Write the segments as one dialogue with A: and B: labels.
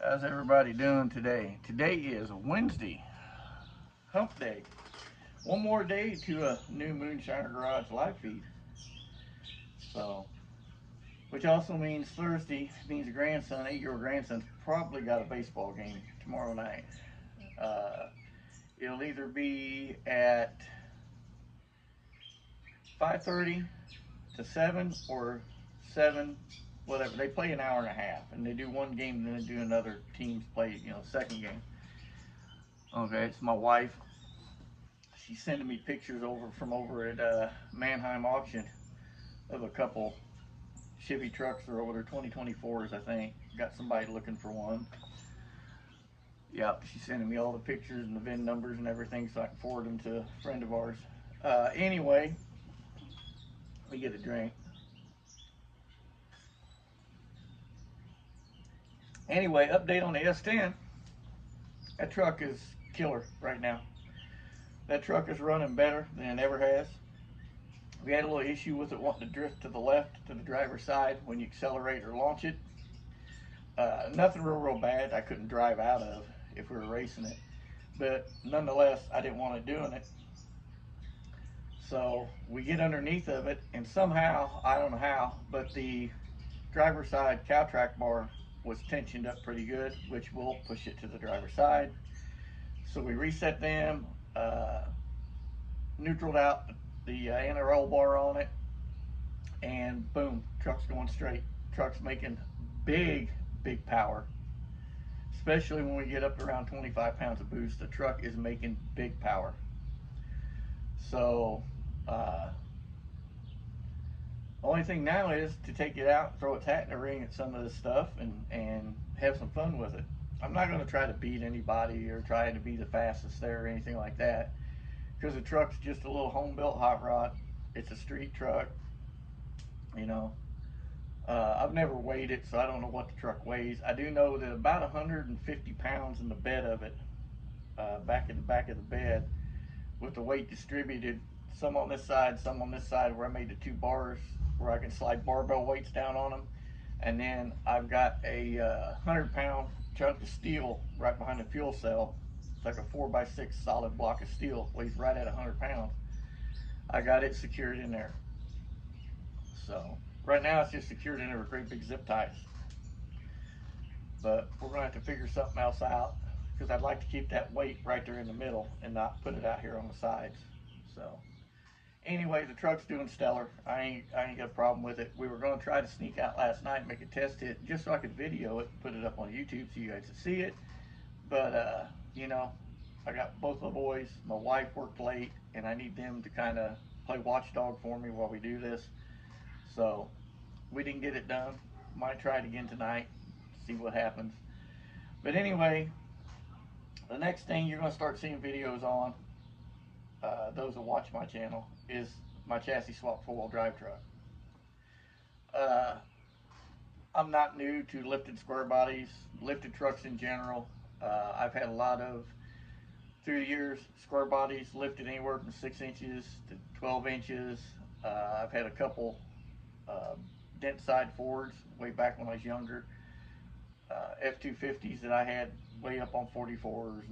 A: How's everybody doing today? Today is Wednesday, hump day. One more day to a new Moonshiner Garage live feed. So, which also means Thursday means a grandson, 8-year-old grandson's probably got a baseball game tomorrow night. Uh, it'll either be at 5:30 to 7 or 7, whatever. They play an hour and a half, and they do one game, then they do another team's play, second game. Okay, it's my wife. She's sending me pictures over at Mannheim auction of a couple Chevy trucks. They're over their 2024s, I think. Got somebody looking for one. Yep, she's sending me all the pictures and the VIN numbers and everything so I can forward them to a friend of ours. Anyway, let me get a drink. Anyway, update on the S10. That truck is killer right now. That truck is running better than it ever has. We had a little issue with it wanting to drift to the left to the driver's side when you accelerate or launch it. Nothing real bad I couldn't drive out of if we were racing it. But nonetheless, I didn't want it doing it. So we get underneath of it, and somehow, I don't know how, but the driver's side cow track bar was tensioned up pretty good, which will push it to the driver's side. So we reset them, neutraled out the anti-roll bar on it, and boom, truck's going straight. Truck's making big power, especially when we get up to around 25 pounds of boost. The truck is making big power. So only thing now is to take it out, throw its hat in the ring at some of this stuff, and have some fun with it. I'm not going to try to beat anybody or try to be the fastest there or anything like that, because the truck's just a little home-built hot rod. It's a street truck, you know. I've never weighed it, so I don't know what the truck weighs. I do know that about 150 pounds in the bed of it, back in the back of the bed, with the weight distributed, some on this side, some on this side, where I made the two bars where I can slide barbell weights down on them. And then I've got a 100-pound chunk of steel right behind the fuel cell. It's like a 4x6 solid block of steel, weighs right at 100 pounds. I got it secured in there. So right now it's just secured in there with great big zip ties. But we're going to have to figure something else out, because I'd like to keep that weight right there in the middle and not put it out here on the sides. So anyway, the truck's doing stellar. I ain't got a problem with it. We were going to try to sneak out last night and make a test hit just so I could video it and put it up on YouTube so you guys could see it. But I got both the boys. My wife worked late, and I need them to kind of play watchdog for me while we do this. So we didn't get it done. Might try it again tonight, see what happens. But anyway, the next thing you're going to start seeing videos on, those that watch my channel, is my chassis swap 4-wheel drive truck. I'm not new to lifted square bodies, lifted trucks in general. I've had a lot of, through the years, square bodies lifted anywhere from 6 inches to 12 inches. I've had a couple dent side Fords way back when I was younger. F-250s that I had way up on 44s,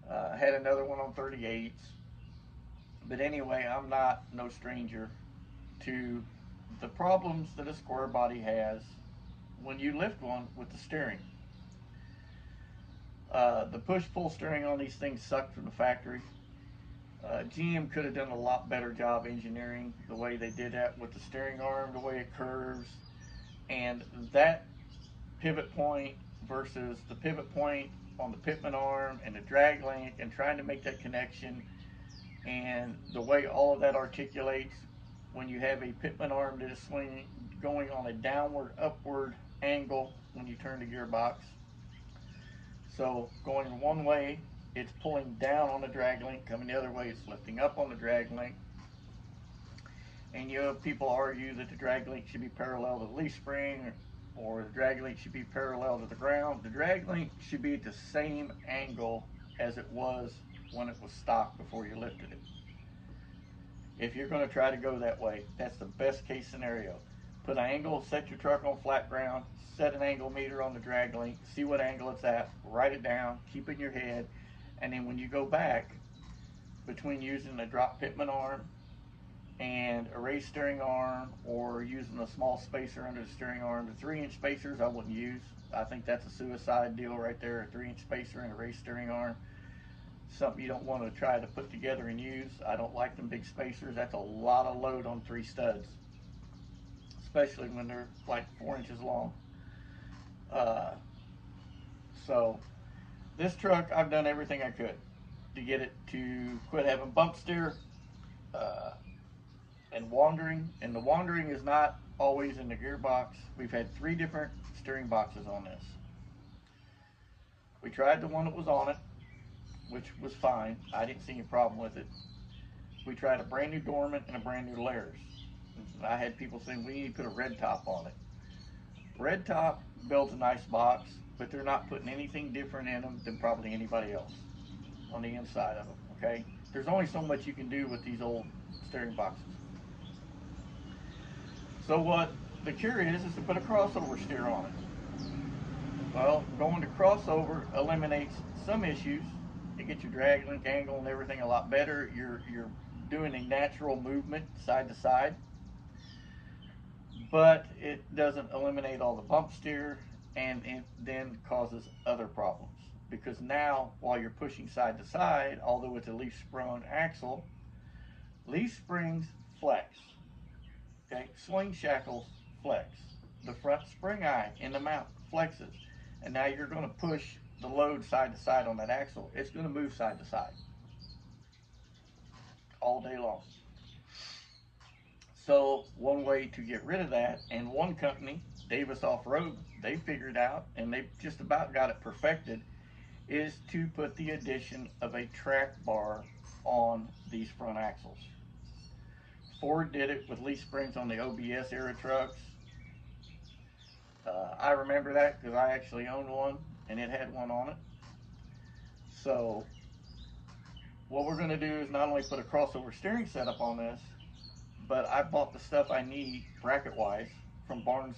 A: and had another one on 38s. But anyway, I'm not no stranger to the problems that a square body has when you lift one with the steering. The push-pull steering on these things suck from the factory. GM could have done a lot better job engineering the way they did that with the steering arm, the way it curves, and that pivot point versus the pivot point on the pitman arm and the drag link, and trying to make that connection, and the way all of that articulates when you have a pitman arm that is swinging, going on a downward upward angle when you turn the gearbox. So going one way, it's pulling down on the drag link. Coming the other way, it's lifting up on the drag link. And you have people argue that the drag link should be parallel to the leaf spring, or the drag link should be parallel to the ground. The drag link should be at the same angle as it was when it was stock before you lifted it. If you're going to try to go that way, that's the best case scenario. put an angle, set your truck on flat ground, set an angle meter on the drag link, see what angle it's at, write it down, keep it in your head, and then when you go back, between using a drop pitman arm and a raised steering arm or using a small spacer under the steering arm, the 3-inch spacers I wouldn't use. I think that's a suicide deal right there, a 3-inch spacer and a raised steering arm. Something you don't want to try to put together and use. I don't like them big spacers. That's a lot of load on 3 studs, especially when they're like 4 inches long. So this truck, I've done everything I could to get it to quit having bump steer and wandering. And the wandering is not always in the gearbox. We've had 3 different steering boxes on this. We tried the one that was on it, which was fine. I didn't see any problem with it. We tried a brand new dormant and a brand new layers. I had people saying we need to put a red top on it. Red top builds a nice box, but they're not putting anything different in them than probably anybody else on the inside of them, okay? There's only so much you can do with these old steering boxes. So what the cure is to put a crossover steer on it. Well, going to crossover eliminates some issues. It gets your drag link angle and everything a lot better. You're doing a natural movement side to side, but it doesn't eliminate all the bump steer, and it then causes other problems. Because now, while you're pushing side to side, although it's a leaf sprung axle, leaf springs flex. Okay, swing shackles flex. The front spring eye in the mount flexes. And now you're going to push the load side to side on that axle. It's going to move side to side all day long. So one way to get rid of that, and one company, Davis Off-Road, they figured out, and they just about got it perfected, is to put the addition of a track bar on these front axles. Ford did it with leaf springs on the OBS era trucks. I remember that because I actually owned one and it had one on it. So what we're going to do is not only put a crossover steering setup on this, but I bought the stuff I need bracket wise from Barnes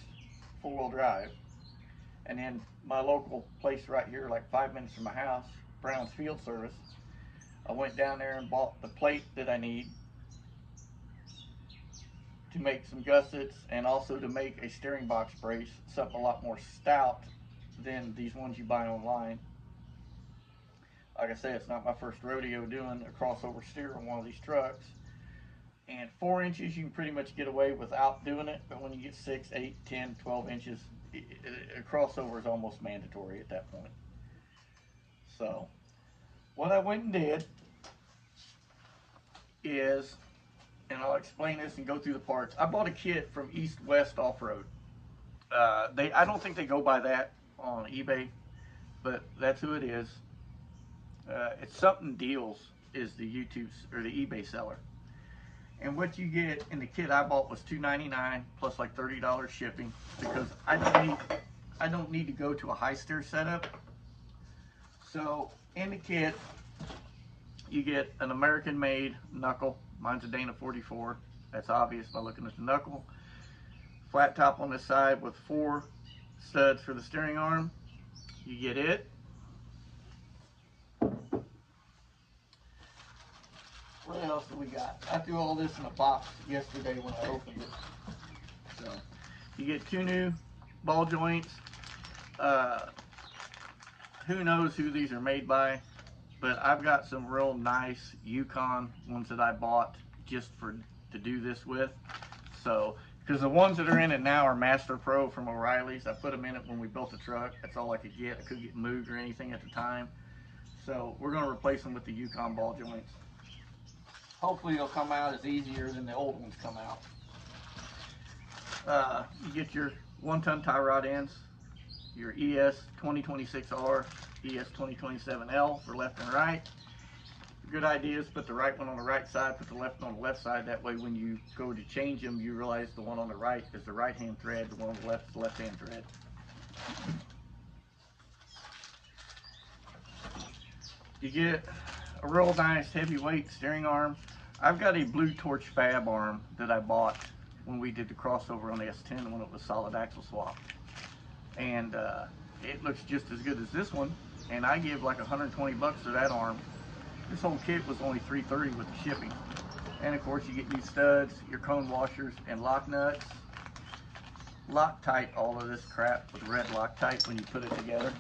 A: 4-wheel drive. And then my local place right here, like 5 minutes from my house, Brown's Field Service, I went down there and bought the plate that I need to make some gussets, and also to make a steering box brace, something a lot more stout than these ones you buy online. Like I said, it's not my first rodeo doing a crossover steer on one of these trucks. And 4 inches you can pretty much get away without doing it, but when you get 6, 8, 10, 12 inches, a crossover is almost mandatory at that point. So what I went and did is, and I'll explain this and go through the parts. I bought a kit from East West Off-Road. I don't think they go by that on eBay, but that's who it is. It's something deals is the YouTube or the eBay seller. And what you get in the kit I bought was $2.99 plus like $30 shipping, because I don't need to go to a high steer setup. So in the kit you get an American made knuckle. Mine's a Dana 44. That's obvious by looking at the knuckle. Flat top on this side with 4 studs for the steering arm. You get it. What else do we got? I threw all this in a box yesterday when I opened it. So you get 2 new ball joints. Who knows who these are made by, but I've got some real nice Yukon ones that I bought just to do this with. So, because the ones that are in it now are Master Pro from O'Reilly's. I put them in it when we built the truck. That's all I could get. I couldn't get Moog or anything at the time. So we're going to replace them with the Yukon ball joints. Hopefully they'll come out as easier than the old ones come out. You get your 1-ton tie rod ends, your ES 2026R, ES 2027L for left and right. Good idea is put the right one on the right side, put the left one on the left side. That way when you go to change them, you realize the one on the right is the right hand thread, the one on the left is the left hand thread. You get a real nice heavyweight steering arm. I've got a Blue Torch Fab arm that I bought when we did the crossover on the S10 when it was solid axle swap. And it looks just as good as this one, and I give like 120 bucks for that arm. This whole kit was only $330 with the shipping. And of course you get new studs, your cone washers, and lock nuts. Loctite all of this crap with red Loctite when you put it together.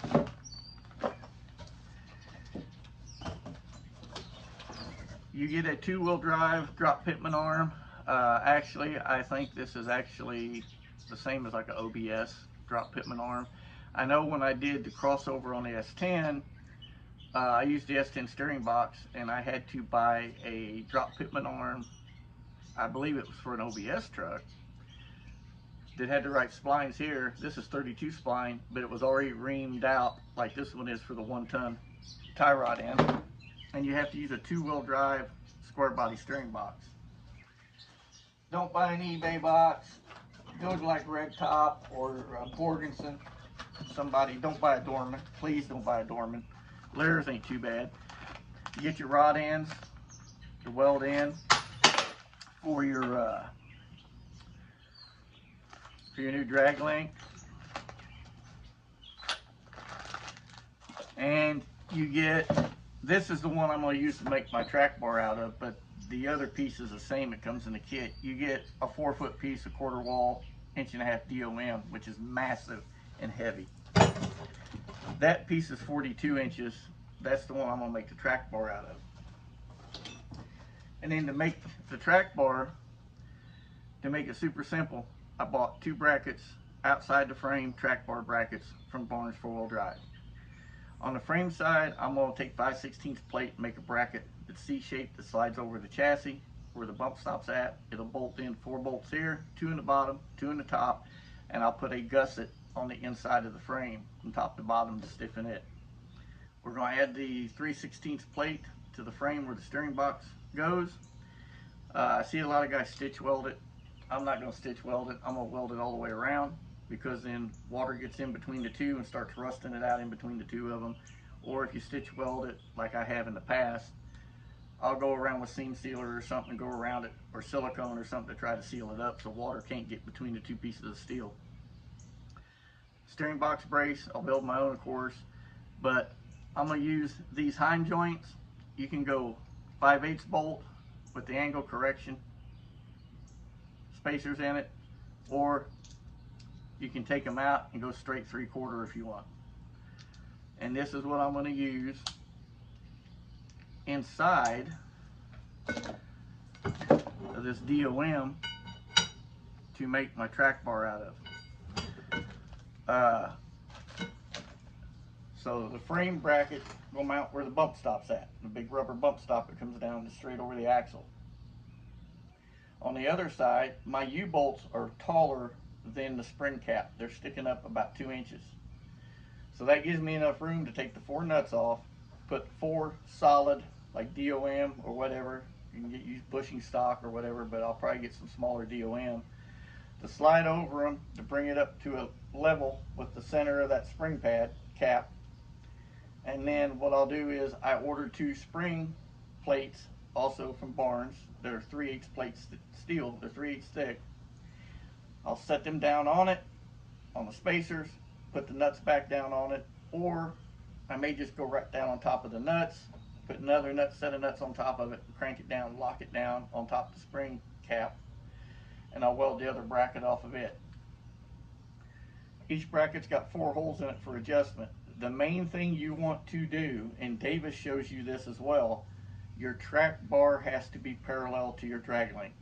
A: You get a 2-wheel drive drop pitman arm. Actually, I think this is actually the same as like an OBS drop pitman arm. I know when I did the crossover on the S10, I used the S10 steering box, and I had to buy a drop pitman arm. I believe it was for an OBS truck that had the right splines here. This is 32 spline, but it was already reamed out like this one is for the 1-ton tie rod end. And you have to use a 2-wheel drive square body steering box. Don't buy an eBay box. Go to like Red Top or Borgenson. Somebody, don't buy a Dorman. Please don't buy a Dorman. Theirs ain't too bad. You get your rod ends, your weld end for your new drag link, and you get, this is the one I'm going to use to make my track bar out of, but the other piece is the same. It comes in the kit. You get a 4-foot piece of quarter wall, 1.5 DOM, which is massive and heavy. That piece is 42 inches. That's the one I'm going to make the track bar out of. And then to make the track bar, to make it super simple, I bought 2 brackets, outside the frame track bar brackets from Barnes 4-wheel drive. On the frame side, I'm going to take 5/16 plate and make a bracket that's C-shaped that slides over the chassis where the bump stop's at. It'll bolt in 4 bolts here, 2 in the bottom, 2 in the top, and I'll put a gusset on the inside of the frame from top to bottom to stiffen it. We're going to add the 3/16 plate to the frame where the steering box goes. I see a lot of guys stitch weld it. I'm not going to stitch weld it. I'm going to weld it all the way around, because then water gets in between the two and starts rusting it out in between the two of them. Or if you stitch weld it like I have in the past, I'll go around with seam sealer or something and go around it, or silicone or something to try to seal it up so water can't get between the 2 pieces of steel. Steering box brace, I'll build my own of course, but I'm going to use these hind joints. You can go 5/8 bolt with the angle correction spacers in it, or you can take them out and go straight 3/4 if you want. And this is what I'm going to use inside of this DOM to make my track bar out of. So the frame bracket will mount where the bump stop's at, the big rubber bump stop that comes down straight over the axle. On the other side, my U-bolts are taller than the spring cap. They're sticking up about 2 inches. So that gives me enough room to take the 4 nuts off, put 4 solid, like DOM or whatever. You can use bushing stock or whatever, but I'll probably get some smaller DOM to slide over them to bring it up to a level with the center of that spring pad cap. And then what I'll do is I ordered 2 spring plates also from Barnes. They're 3/8 plates steel. They're 3/8 thick. I'll set them down on it, on the spacers, put the nuts back down on it, or I may just go right down on top of the nuts, put another set of nuts on top of it, and crank it down, lock it down on top of the spring cap, and I'll weld the other bracket off of it. Each bracket's got 4 holes in it for adjustment. The main thing you want to do, and Davis shows you this as well, your track bar has to be parallel to your drag link.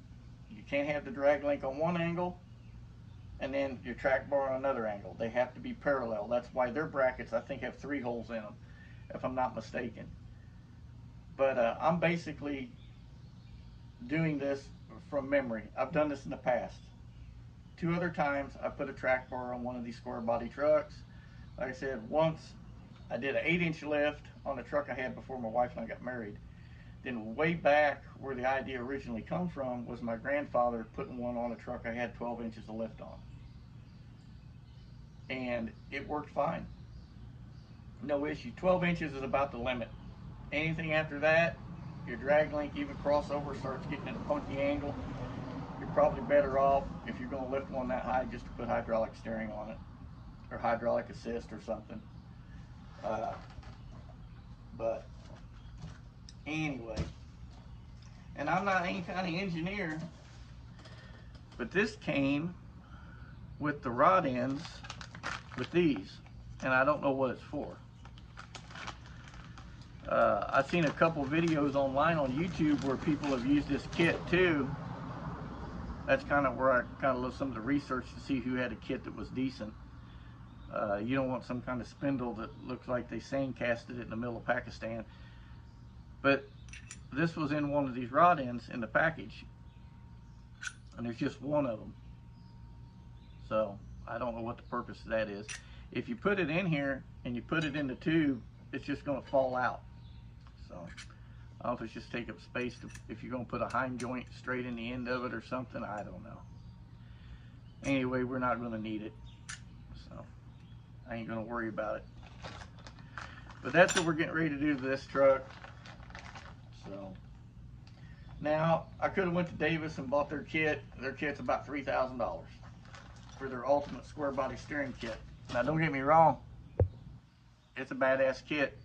A: You can't have the drag link on one angle and then your track bar on another angle. They have to be parallel. That's why their brackets, I think, have 3 holes in them, if I'm not mistaken. But I'm basically doing this from memory. I've done this in the past. 2 other times I put a track bar on one of these square body trucks. Like I said, once I did an 8-inch lift on a truck I had before my wife and I got married. Then way back where the idea originally come from was my grandfather putting one on a truck I had 12 inches of lift on. And it worked fine. No issue. 12 inches is about the limit. Anything after that, your drag link, even crossover, starts getting at a funky angle. You're probably better off if you're going to lift one that high, just to put hydraulic steering on it or hydraulic assist or something. But anyway, and I'm not any kind of engineer, but this came with the rod ends with these, and I don't know what it's for. I've seen a couple videos online on YouTube where people have used this kit too. That's kind of where I kind of looked some of the research to see who had a kit that was decent. You don't want some kind of spindle that looks like they sandcasted it in the middle of Pakistan. But this was in one of these rod ends in the package, and there's just one of them. So I don't know what the purpose of that is. If you put it in here and you put it in the tube, it's just going to fall out. So I don't know if it's just take up space if you're going to put a hind joint straight in the end of it or something. I don't know. Anyway, we're not going to need it, so I ain't going to worry about it. But that's what we're getting ready to do to this truck. So now I could have went to Davis and bought their kit. Their kit's about $3,000 for their ultimate square body steering kit. Now don't get me wrong, it's a badass kit.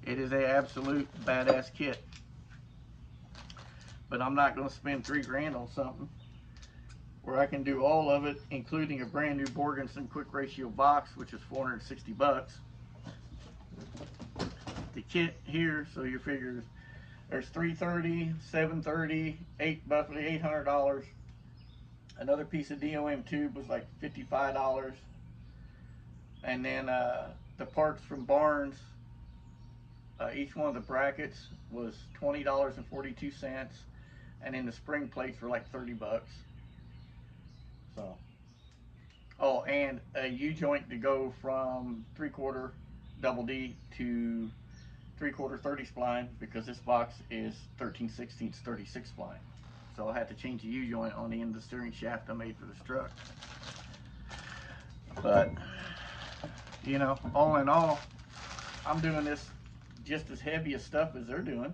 A: It is a absolute badass kit. But I'm not going to spend $3 grand on something where I can do all of it, including a brand new Borgenson quick ratio box, which is 460 bucks. The kit here, so you figure there's 330, 730, roughly $800. Another piece of DOM tube was like $55. And then the parts from Barnes, each one of the brackets was $20.42, and then the spring plates were like 30 bucks. So, oh, and a U-joint to go from 3/4 double D to 3/4 30 spline, because this box is 13/16 36 spline. So I had to change the U-joint on the end of the steering shaft I made for this truck. But, you know, all in all, I'm doing this just as heavy as stuff as they're doing.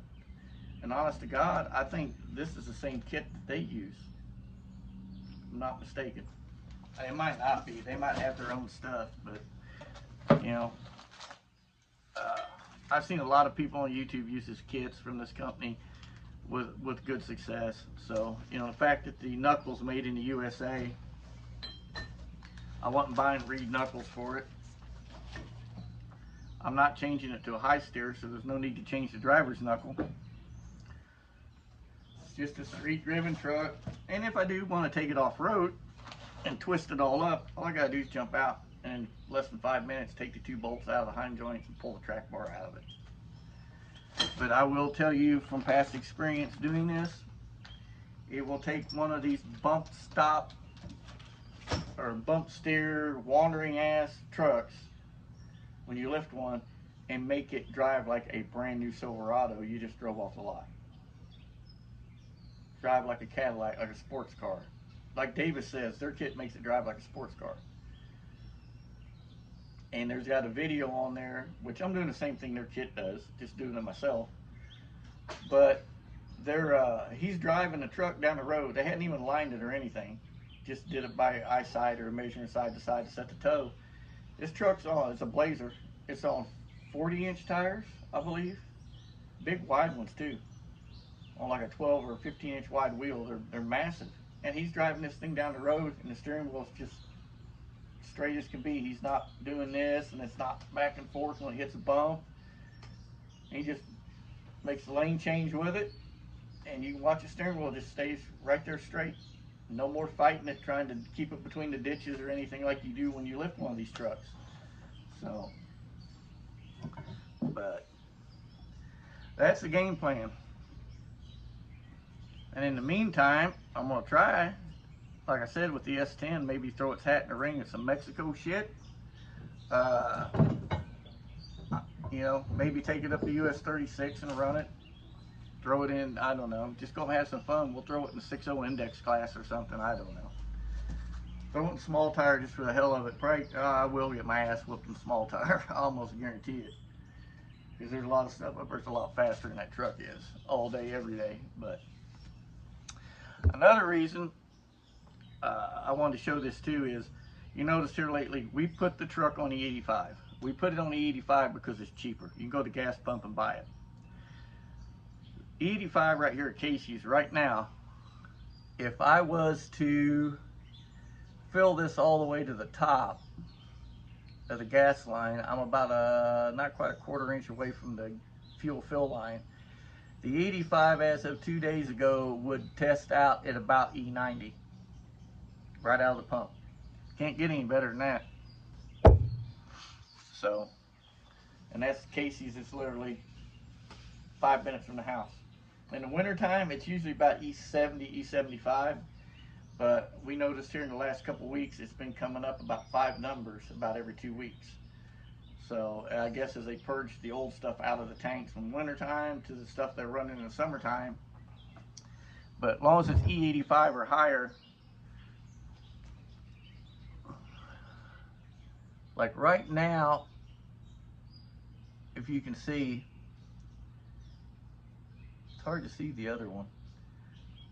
A: And honest to God, I think this is the same kit that they use. If I'm not mistaken. It might not be. They might have their own stuff, but, you know, I've seen a lot of people on YouTube use this kits from this company with good success. So, you know, the fact that the knuckles made in the USA, I wasn't buying reed knuckles for it. I'm not changing it to a high steer, so there's no need to change the driver's knuckle. It's just a street driven truck. And if I do want to take it off road and twist it all up, all I gotta do is jump out and in less than 5 minutes take the 2 bolts out of the hind joints and pull the track bar out of it. But I will tell you from past experience doing this, it will take one of these bump stop or bump steer wandering ass trucks when you lift one and make it drive like a brand new Silverado you just drove off the lot. Drive like a Cadillac, like a sports car. Like Davis says, their kit makes it drive like a sports car. And there's got a video on there, which I'm doing the same thing their kit does, just doing it myself. But he's driving the truck down the road. They hadn't even lined it or anything. Just did it by eyesight or measuring side to side to set the toe. This truck's on, it's a Blazer. It's on 40-inch tires, I believe. Big wide ones too. On like a 12 or 15-inch wide wheel. They're massive. And he's driving this thing down the road, and the steering wheel's just straight as can be. He's not doing this, and it's not back and forth when it hits a bump. He just makes the lane change with it, and you can watch the steering wheel just stays right there straight. No more fighting it, trying to keep it between the ditches or anything like you do when you lift one of these trucks. So, but that's the game plan. And in the meantime, I'm going to try, like I said, with the S10, maybe throw its hat in the ring at some Mexico shit. You know, maybe take it up to US 36 and run it. Throw it in, I don't know, just go have some fun. We'll throw it in the 6.0 index class or something, I don't know. Throw it in small tire just for the hell of it. Probably, I will get my ass whooped in small tire, I almost guarantee it. Because there's a lot of stuff up there that's a lot faster than that truck is, all day, every day. But another reason I wanted to show this too is, you notice here lately, we put the truck on the 85. We put it on the 85 because it's cheaper. You can go to the gas pump and buy it. 85 right here at Casey's right now, if I was to fill this all the way to the top of the gas line, I'm about not quite a quarter-inch away from the fuel fill line. The 85 as of 2 days ago would test out at about E90 right out of the pump. Can't get any better than that. So, and that's Casey's. It's literally 5 minutes from the house. In the wintertime, it's usually about E70, E75. But we noticed here in the last couple of weeks, it's been coming up about 5 numbers about every 2 weeks. So I guess as they purge the old stuff out of the tanks from wintertime to the stuff they're running in the summertime. But as long as it's E85 or higher, like right now, if you can see, it's hard to see the other one,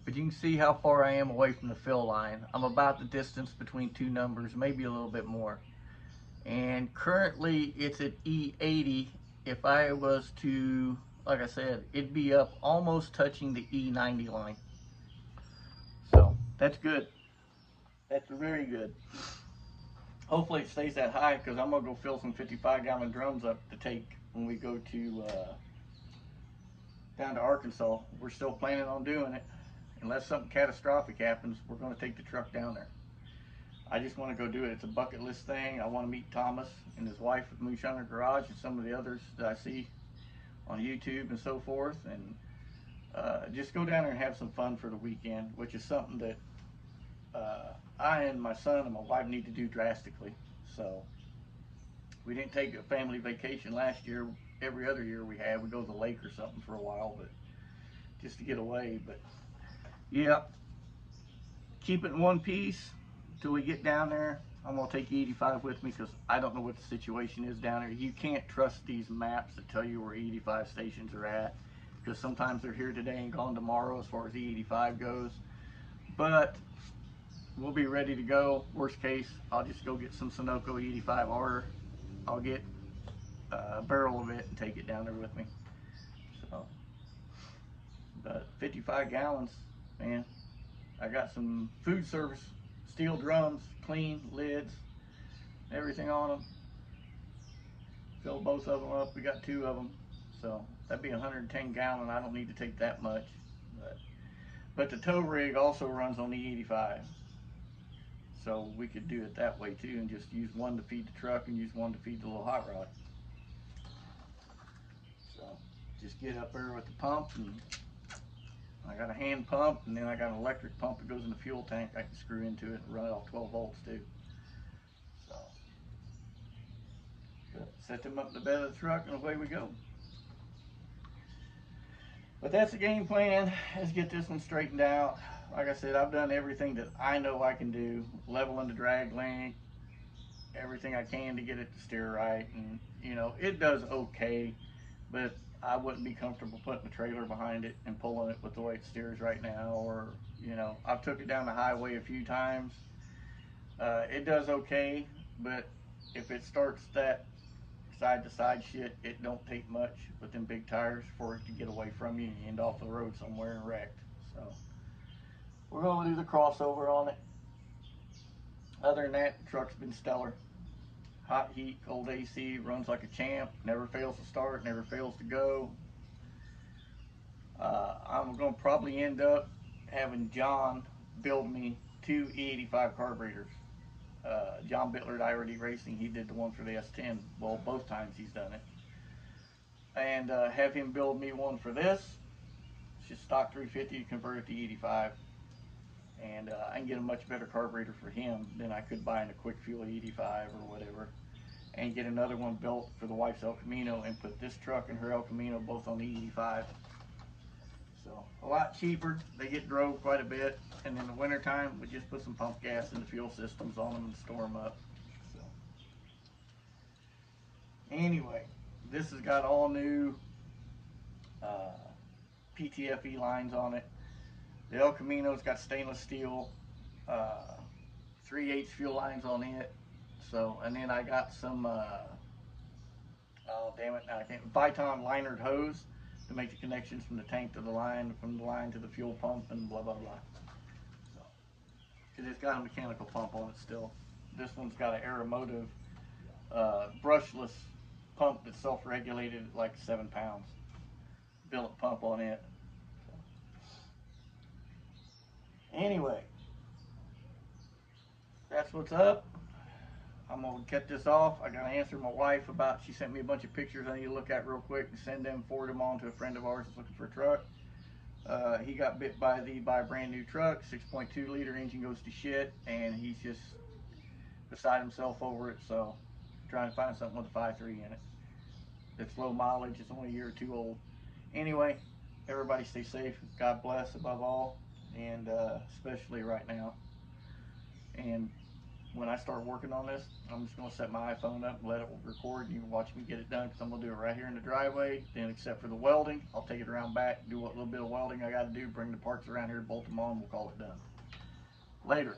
A: but you can see how far I am away from the fill line. I'm about the distance between 2 numbers, maybe a little bit more. And currently it's at E80. If I was to, like I said, it'd be up almost touching the E90 line. So that's good. That's very good. Hopefully it stays that high, because I'm gonna go fill some 55-gallon drums up to take when we go to down to Arkansas. We're still planning on doing it. Unless something catastrophic happens, we're gonna take the truck down there. I just want to go do it. It's a bucket list thing. I want to meet Thomas and his wife at Moonshiner Garage and some of the others that I see on YouTube and so forth, and just go down there and have some fun for the weekend, which is something that I and my son and my wife need to do drastically. So we didn't take a family vacation last year. Every other year we go to the lake or something for a while, but just to get away. But yeah, keep it in one piece till we get down there. I'm gonna take 85 with me because I don't know what the situation is down there. You can't trust these maps that tell you where 85 stations are at, because sometimes they're here today and gone tomorrow as far as the 85 goes. But we'll be ready to go. Worst case, I'll just go get some Sunoco 85R. I'll get a barrel of it and take it down there with me. So, but 55 gallons, man. I got some food service steel drums, clean lids, everything on them. Fill both of them up. We got 2 of them, so that'd be 110 gallon. I don't need to take that much, but the tow rig also runs on the 85, so we could do it that way too, and just use one to feed the truck and use one to feed the little hot rod. So just get up there with the pump, and I got a hand pump, and then I got an electric pump that goes in the fuel tank. I can screw into it and run it off 12 volts too. So set them up in the bed of the truck, and away we go. But that's the game plan, is get this one straightened out. Like I said, I've done everything that I know I can do, leveling the drag link, everything I can to get it to steer right. And, you know, it does okay, but I wouldn't be comfortable putting a trailer behind it and pulling it with the way it steers right now. Or, you know, I've took it down the highway a few times. It does okay, but if it starts that side to side shit, it don't take much with them big tires for it to get away from you and you end off the road somewhere and wrecked. So we're going to do the crossover on it. Other than that, the truck's been stellar. Hot heat, cold AC, runs like a champ, never fails to start, never fails to go. I'm going to probably end up having John build me 2 E85 carburetors. John Bittler at IRD Racing, he did the one for the S10. Well, both times he's done it. And have him build me one for this. It's just stock 350, convert it to 85. And I can get a much better carburetor for him than I could buy in a quick fuel 85 or whatever. And get another one built for the wife's El Camino and put this truck and her El Camino both on the 85. So a lot cheaper. They get drove quite a bit. And in the wintertime, we just put some pump gas in the fuel systems on them and store them up. So anyway, this has got all new PTFE lines on it. The El Camino's got stainless steel 3/8 fuel lines on it. So, and then I got some, oh damn it, now I can't, Viton linered hose to make the connections from the tank to the line, from the line to the fuel pump, and blah blah blah. So, because it's got a mechanical pump on it still. This one's got an Aeromotive brushless pump that's self-regulated at like 7 pounds. Billet pump on it. So, anyway, that's what's up. I'm gonna cut this off. I gotta answer my wife about, she sent me a bunch of pictures I need to look at real quick and send them, forward them on to a friend of ours that's looking for a truck. He got bit by a brand new truck, 6.2 liter engine goes to shit, and he's just beside himself over it. So I'm trying to find something with a 5.3 in it. It's low mileage, it's only a year or two old. Anyway, everybody stay safe. God bless above all, and especially right now. And when I start working on this, I'm just going to set my iPhone up and let it record. You can watch me get it done, because I'm going to do it right here in the driveway. Then, except for the welding, I'll take it around back, do what little bit of welding I got to do, bring the parts around here, bolt them on, we'll call it done. Later.